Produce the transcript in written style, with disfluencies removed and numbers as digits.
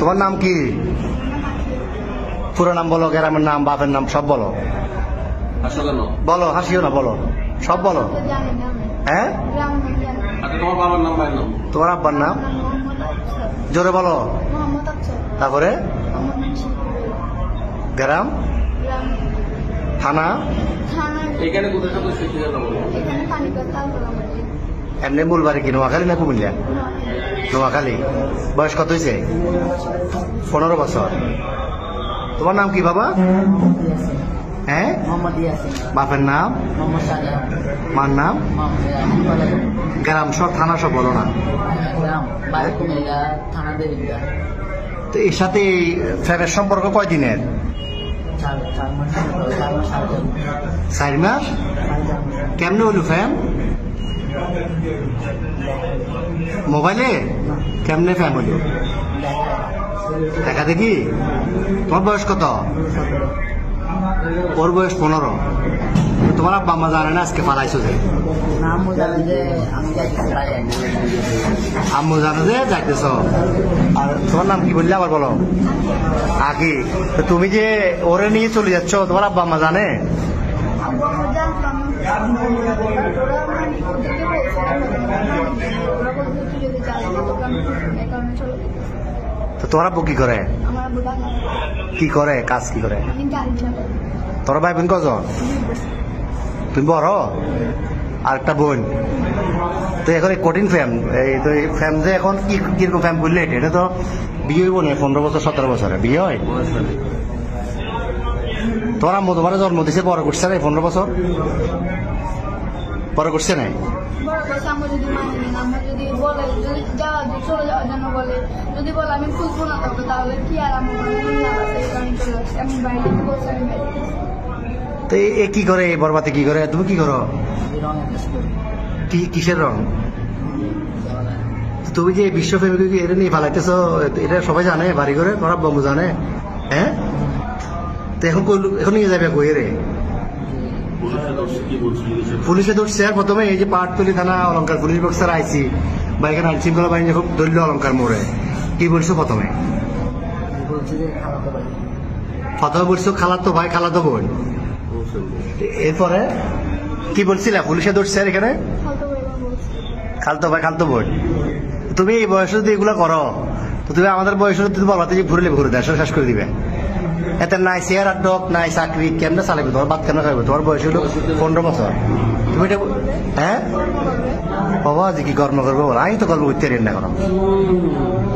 তোমার নাম কি? পুরো নাম বলো, গ্রামের নাম, বাপের নাম সব বলো। বলো, হাসিও না, বলো সব বলো। হ্যাঁ, তোমার বাবার নাম, ভাইয়ের নাম? তোমার আব্বার নাম জোরে বলো। তারপরে গ্রাম, থানা, এখানে কোথায় সদস্য ঠিকানা বলো। এমনি মূল বাড়ি কি নোয়াখালী না কুমিল্লা? নোয়াখালী। বয়স কত হয়েছে? 15 বছর। তোমার নাম কি বাবা? হ্যাঁ, বাপের নাম, মার নাম, গ্রাম সব, থানা সব বলো না। তো এর সাথে ফ্যামের সম্পর্ক কয়দিনের? 4 মাস। কেমনে হলো ফ্যাম? মোবাইলে? কেমনে ফ্যাম হলো? দেখা দেখি। তোমার বয়স কত? ওর বয়স 15। তোমার আব্বা আম্মা জানে না আজকে পালাইছো যে? আম্মু জানো যে যাইতেছ। আর তোমার নাম কি বললে আবার বলো? আগে। তো তুমি যে ওরে নিয়ে চলে যাচ্ছ, তোমার আব্বা আম্মা জানে? তো তোমার আব্বু কি করে? কি করে কাজ, কি করে? তোর ভাই বোন কজন? তুমি বড়? আর একটা বোন। তো এখন এই কঠিন ফ্যাম, এই তো এই ফ্যাম যে এখন কিরকম ফ্যাম বললে, এটা তো বিয়ে হইব না 15 বছর 17 বছরে বিয়ে হয়। তোমার আম্মু তোমার জন্ম দিছে, বড় করছে না 15 বছর? বড় করছে নাই? তো এ কি করে, বরবাতে কি করে? তুমি কি করো? কিসের রং? তুমি যে বিশ্ব ফ্যামিলি এটা নিয়ে ফালাইতেছ, এটা সবাই জানে? বাড়ি করে তোমার বন্ধু জানে? হ্যাঁ, তো এখন নিয়ে যাবে কই রে? পুলিশে ধরছে। আর প্রথমে এই যে পাটতলি থানা অলঙ্কার পুলিশ বক্সার আইসি বা এখানে আইন শৃঙ্খলা বাহিনী খুব দলীয় অলঙ্কার মোড়ে কি বলছো? প্রথমে বলছো খালাতো ভাই, খালাতো বোন। এরপরে কি বলছিলে? পুলিশে ধরছে আর এখানে খালতো ভাই, খালতো বোন। তুমি এই বয়সে যদি এগুলো করো, তো তুমি আমাদের বয়সে যদি বলতে যে ঘুরলে ঘুরে দেয়, শেষ করে দিবে। এতে নাই চেয়ার আর ডক, নাই চাকরি, কেমনে চালাবে? তোমার বাদ কেন খাবে? তোমার বয়স হলো 15 বছর। তুমি এটা হ্যাঁ বাবা যে কি কর্ম করবো? আমি তো কর্ম করতে না এখন।